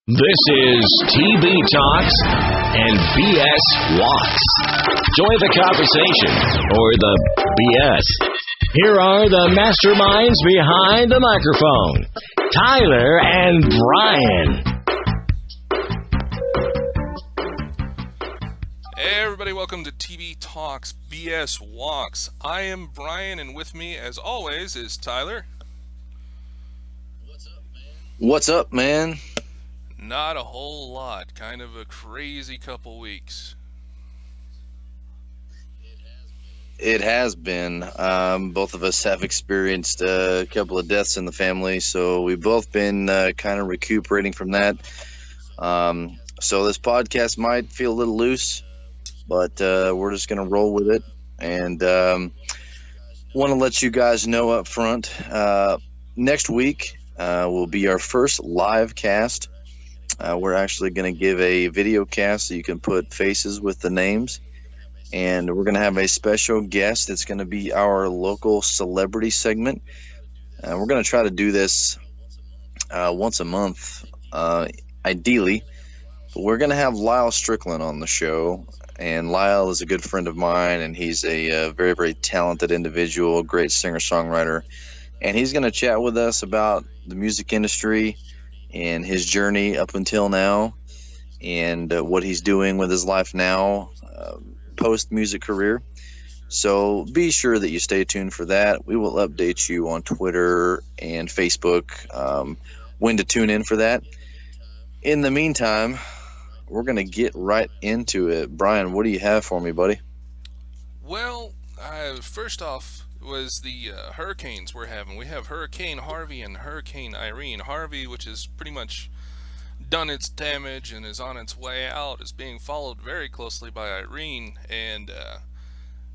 This is TB Talks and BS Walks. Join the conversation or the BS. Here are the masterminds behind the microphone, Tyler and Brian. Hey everybody, welcome to TB Talks BS Walks. I am Brian, and with me, as always, is Tyler. What's up, man? Not a whole lot. Kind of a crazy couple weeks. It has been. Both of us have experienced a couple of deaths in the family, so we've both been kind of recuperating from that. So this podcast might feel a little loose, but we're just going to roll with it. And want to let you guys know up front, next week will be our first live cast. We're actually going to give a video cast so you can put faces with the names. And we're going to have a special guest. It's going to be our local celebrity segment. We're going to try to do this once a month, ideally. But we're going to have Lyle Strickland on the show. And Lyle is a good friend of mine, and he's a very, very talented individual, great singer-songwriter. And he's going to chat with us about the music industry and his journey up until now, and what he's doing with his life now, post-music career. So be sure that you stay tuned for that. We will update you on Twitter and Facebook when to tune in for that. In the meantime, we're going to get right into it. Brian, what do you have for me, buddy? Well, first off, was the hurricanes we're having. We have Hurricane Harvey and Hurricane Irene. Harvey, which has pretty much done its damage and is on its way out, is being followed very closely by Irene. And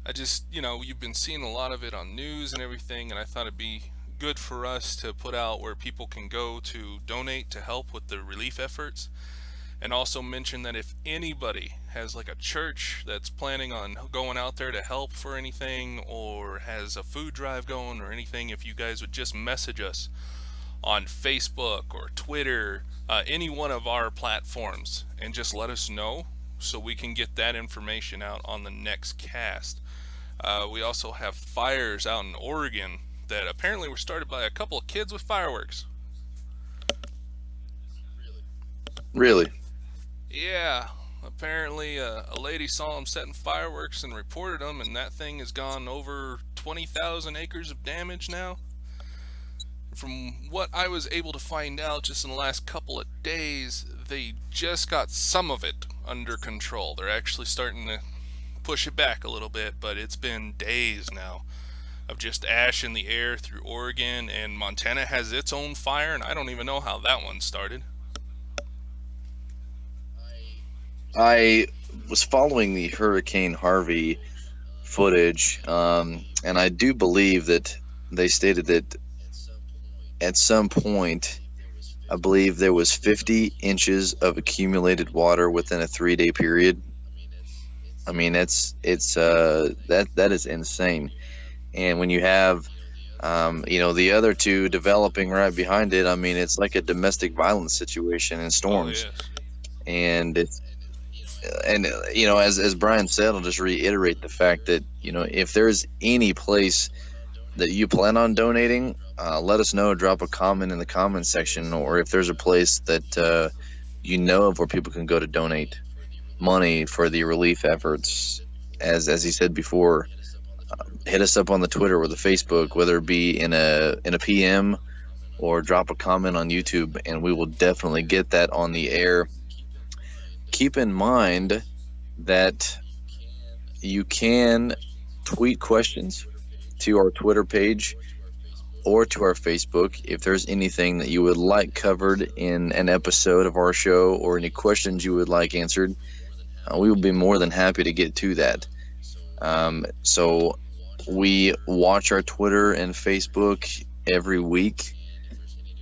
I just, you've been seeing a lot of it on news and everything, and I thought it'd be good for us to put out where people can go to donate to help with the relief efforts. And also mention that if anybody has like a church that's planning on going out there to help for anything, or has a food drive going or anything, if you guys would just message us on Facebook or Twitter, any one of our platforms, and just let us know so we can get that information out on the next cast. We also have fires out in Oregon that apparently were started by a couple of kids with fireworks. Really? Yeah, apparently a lady saw them setting fireworks and reported them, and that thing has gone over 20,000 acres of damage now. From what I was able to find out just in the last couple of days, they just got some of it under control. They're actually starting to push it back a little bit, but it's been days now of just ash in the air through Oregon, and Montana has its own fire, and I don't even know how that one started. I was following the Hurricane Harvey footage, and I do believe that they stated that at some point, I believe there was 50 inches of accumulated water within a 3-day period. I mean, that is insane. And when you have, the other two developing right behind it, I mean, it's like a domestic violence situation in storms. Oh, yes. And as Brian said, I'll just reiterate the fact that, if there's any place that you plan on donating, let us know. Drop a comment in the comment section, or if there's a place that of where people can go to donate money for the relief efforts. As he said before, hit us up on the Twitter or the Facebook, whether it be in a PM or drop a comment on YouTube, and we will definitely get that on the air. Keep in mind that you can tweet questions to our Twitter page or to our Facebook if there's anything that you would like covered in an episode of our show, or any questions you would like answered. We will be more than happy to get to that. So we watch our Twitter and Facebook every week.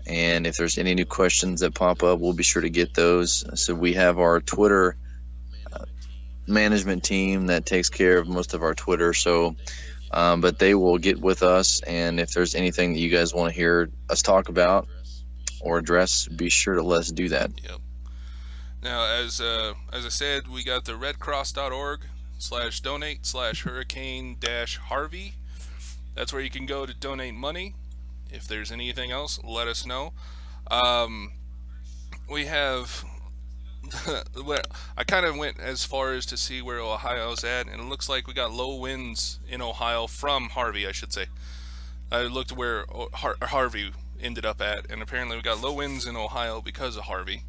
And if there's any new questions that pop up, we'll be sure to get those. So we have our Twitter management team that takes care of most of our Twitter. So, but they will get with us. And if there's anything that you guys want to hear us talk about or address, be sure to let us do that. Yep. Now, as I said, we got the redcross.org/donate/hurricane-harvey. That's where you can go to donate money. If there's anything else, let us know. We have I kind of went as far as to see where Ohio's at, and it looks like we got low winds in Ohio from Harvey, I should say. I looked where Harvey ended up at, and apparently we got low winds in Ohio because of Harvey,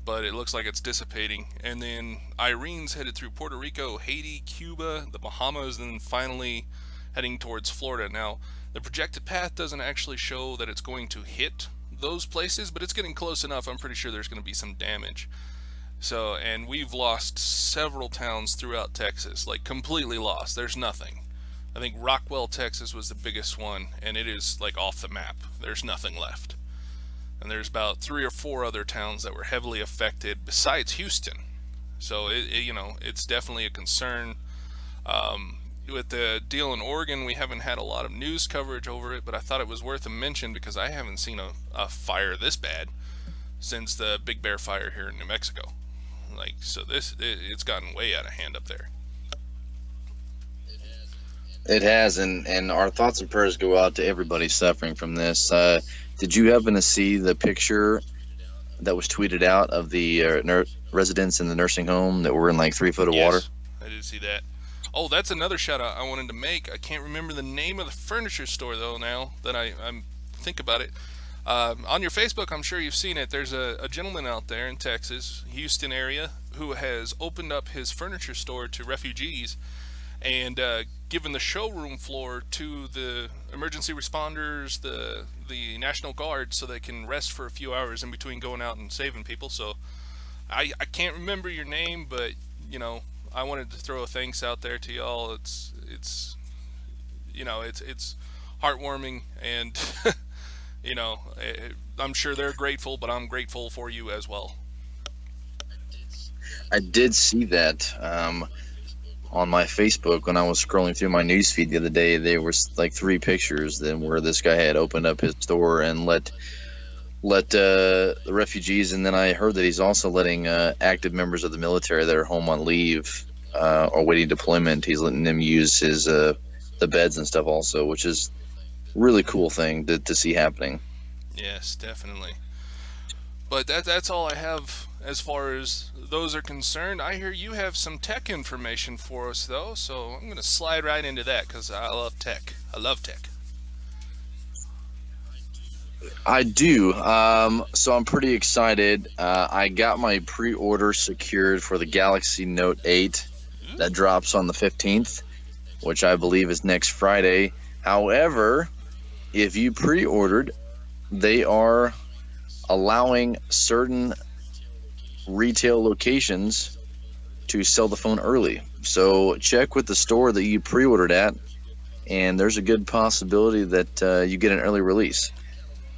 but it looks like it's dissipating. And then Irene's headed through Puerto Rico, Haiti, Cuba, the Bahamas, and then finally heading towards Florida. Now, the projected path doesn't actually show that it's going to hit those places, but it's getting close enough. I'm pretty sure there's going to be some damage. So, and we've lost several towns throughout Texas, like completely lost. There's nothing. I think Rockwell, Texas was the biggest one, and it is like off the map. There's nothing left. And there's about 3 or 4 other towns that were heavily affected besides Houston. So it's definitely a concern. With the deal in Oregon, we haven't had a lot of news coverage over it, but I thought it was worth a mention because I haven't seen a fire this bad since the Big Bear fire here in New Mexico. It's gotten way out of hand up there. It has, and our thoughts and prayers go out to everybody suffering from this. Did you happen to see the picture that was tweeted out of the residents in the nursing home that were in like 3 foot of water? I did see that. Oh, that's another shout out I wanted to make. I can't remember the name of the furniture store though now that I think about it. On your Facebook, I'm sure you've seen it. There's a gentleman out there in Texas, Houston area, who has opened up his furniture store to refugees and given the showroom floor to the emergency responders, the National Guard, so they can rest for a few hours in between going out and saving people. So I can't remember your name, but I wanted to throw a thanks out there to y'all. It's heartwarming, and I'm sure they're grateful, but I'm grateful for you as well. I did see that on my Facebook when I was scrolling through my newsfeed the other day. There was like 3 pictures then where this guy had opened up his store and let the refugees, and then I heard that he's also letting active members of the military that are home on leave or waiting deployment. He's letting them use his the beds and stuff also, which is really cool thing to see happening. Yes, definitely. But that's all I have as far as those are concerned. I hear you have some tech information for us though, so I'm going to slide right into that because I love tech. I love tech. I do. So I'm pretty excited. I got my pre-order secured for the Galaxy Note 8 that drops on the 15th, which I believe is next Friday. However, if you pre-ordered, they are allowing certain retail locations to sell the phone early. So check with the store that you pre-ordered at, and there's a good possibility that you get an early release.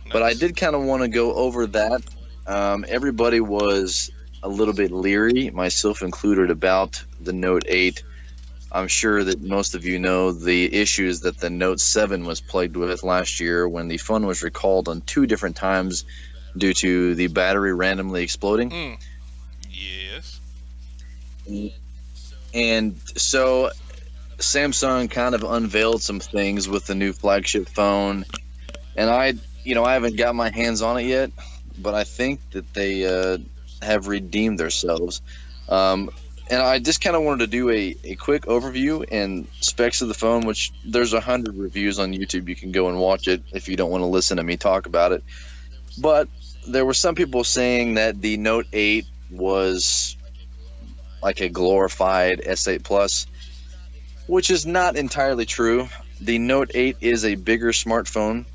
Nice. But I did kind of want to go over that. Everybody was a little bit leery, myself included, about the Note 8. I'm sure that most of you know the issues that the Note 7 was plagued with last year when the phone was recalled on 2 different times due to the battery randomly exploding. Yes. And so Samsung kind of unveiled some things with the new flagship phone, and I haven't got my hands on it yet, but I think that they have redeemed themselves. And I just kind of wanted to do a quick overview and specs of the phone, which there's 100 reviews on YouTube. You can go and watch it if you don't want to listen to me talk about it. But there were some people saying that the Note 8 was like a glorified S8 Plus, which is not entirely true. The Note 8 is a bigger smartphone.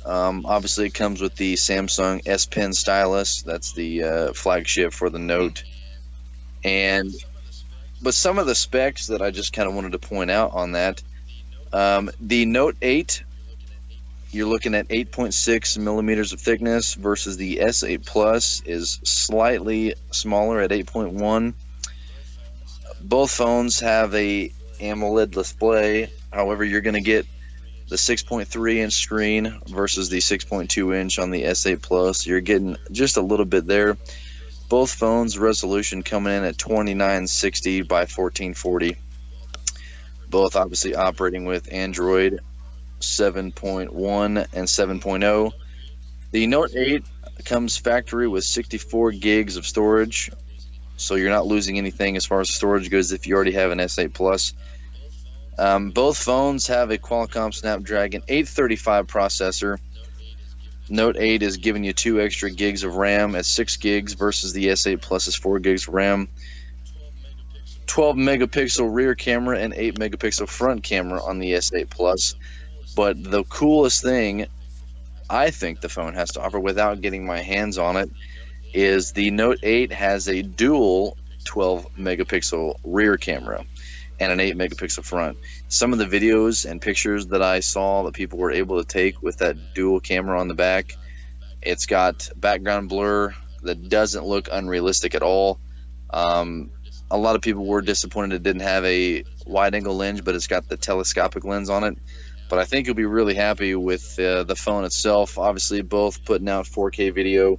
Obviously, it comes with the Samsung S Pen stylus. That's the flagship for the Note. But some of the specs that I just kind of wanted to point out on that, the Note 8, you're looking at 8.6 millimeters of thickness versus the S8 Plus is slightly smaller at 8.1. Both phones have a AMOLED display. However, you're going to get the 6.3 inch screen versus the 6.2 inch on the S8 Plus. You're getting just a little bit there. both phones, resolution coming in at 2960 by 1440. Both obviously operating with Android 7.1 and 7.0. The Note 8 comes factory with 64 gigs of storage, so you're not losing anything as far as storage goes if you already have an S8 Plus. Both phones have a Qualcomm Snapdragon 835 processor. Note 8 is giving you 2 extra gigs of RAM at 6 gigs versus the S8 Plus's 4 gigs of RAM. 12 megapixel rear camera and 8 megapixel front camera on the S8 Plus. But the coolest thing I think the phone has to offer, without getting my hands on it, is the Note 8 has a dual 12 megapixel rear camera and an 8 megapixel front. Some of the videos and pictures that I saw that people were able to take with that dual camera on the back, it's got background blur that doesn't look unrealistic at all. A lot of people were disappointed it didn't have a wide angle lens, but it's got the telescopic lens on it. But I think you'll be really happy with the phone itself. Obviously, both putting out 4K video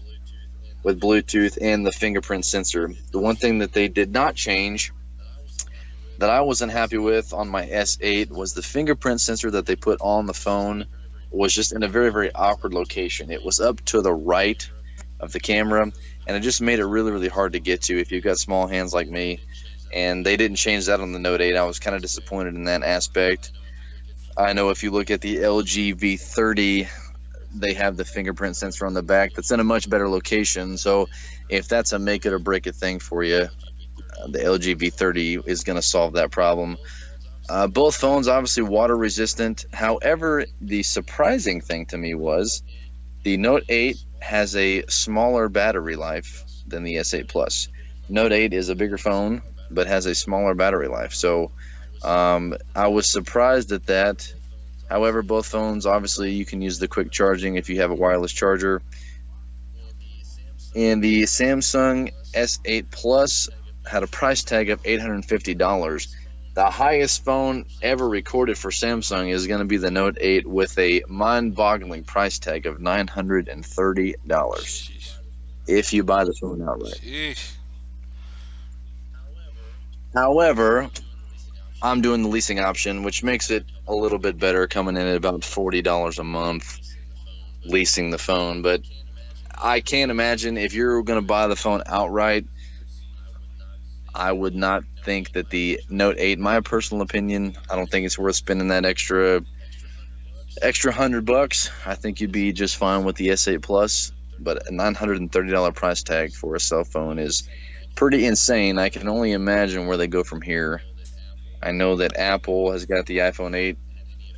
with Bluetooth and the fingerprint sensor. The one thing that they did not change that I wasn't happy with on my S8 was the fingerprint sensor that they put on the phone was just in a very, very awkward location. It was up to the right of the camera, and it just made it really, really hard to get to if you've got small hands like me. And they didn't change that on the Note 8. I was kind of disappointed in that aspect. I know if you look at the LG V30, they have the fingerprint sensor on the back that's in a much better location. So if that's a make it or break it thing for you, the LG V30 is going to solve that problem. Both phones obviously water resistant. However, the surprising thing to me was the Note 8 has a smaller battery life than the S8 Plus. Note 8 is a bigger phone, but has a smaller battery life. So I was surprised at that. However, both phones, obviously, you can use the quick charging if you have a wireless charger. And the Samsung S8 Plus had a price tag of $850. The highest phone ever recorded for Samsung is going to be the Note 8 with a mind-boggling price tag of $930 if you buy the phone outright. Jeez. However, I'm doing the leasing option, which makes it a little bit better, coming in at about $40 a month leasing the phone. But I can't imagine if you're going to buy the phone outright, I would not think that the Note 8, my personal opinion, I don't think it's worth spending that extra $100. I think you'd be just fine with the S8 Plus, but a $930 price tag for a cell phone is pretty insane. I can only imagine where they go from here. I know that Apple has got the iPhone 8.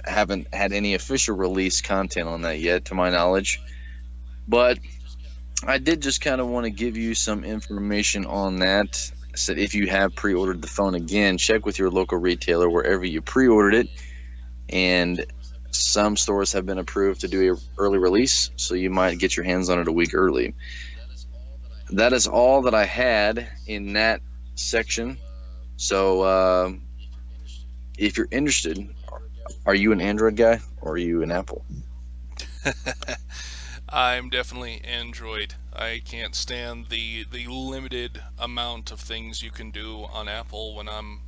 I haven't had any official release content on that yet, to my knowledge. But I did just kind of want to give you some information on that. So if you have pre-ordered the phone, again, check with your local retailer wherever you pre-ordered it. And some stores have been approved to do an early release, so you might get your hands on it a week early. That is all that I had in that section. So if you're interested, are you an Android guy or are you an Apple? I'm definitely Android. I can't stand the limited amount of things you can do on Apple when I'm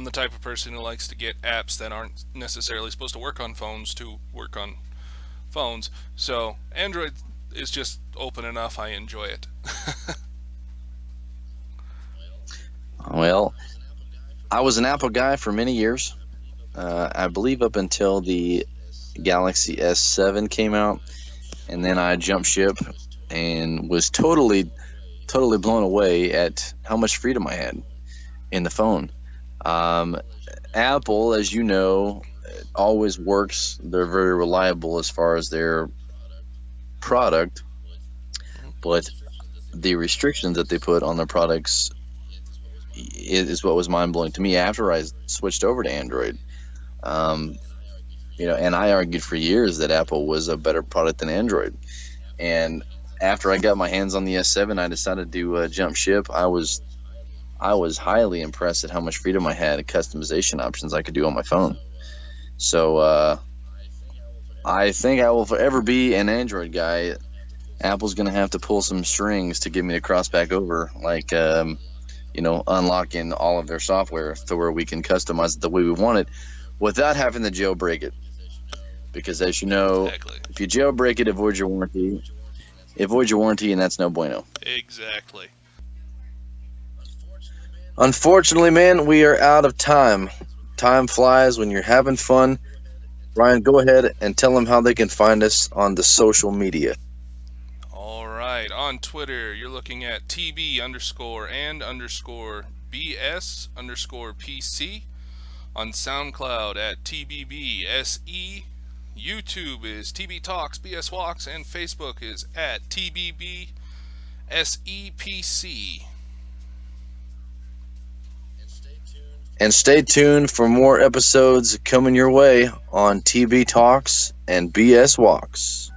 the type of person who likes to get apps that aren't necessarily supposed to work on phones to work on phones. So Android is just open enough. I enjoy it. Well, I was an Apple guy for many years. I believe up until the Galaxy S7 came out, and then I jumped ship and was totally blown away at how much freedom I had in the phone. Apple, as you know, always works. They're very reliable as far as their product, but the restrictions that they put on their products is what was mind-blowing to me after I switched over to Android. And I argued for years that Apple was a better product than Android. And after I got my hands on the S7, I decided to jump ship. I was highly impressed at how much freedom I had, customization options I could do on my phone. So I think I will forever be an Android guy. Apple's going to have to pull some strings to get me to cross back over, like, unlocking all of their software to where we can customize it the way we want it without having to jailbreak it. Because as you know, Exactly. if you jailbreak it, it voids your warranty. It voids your warranty, and that's no bueno. Exactly. Unfortunately, man, we are out of time. Time flies when you're having fun. Ryan, go ahead and tell them how they can find us on the social media. All right. On Twitter, you're looking at TB_and_BS_PC. On SoundCloud at TBBSE. YouTube is TB Talks BS Walks, and Facebook is at TBBSEPC. And stay tuned for more episodes coming your way on TB Talks and BS Walks.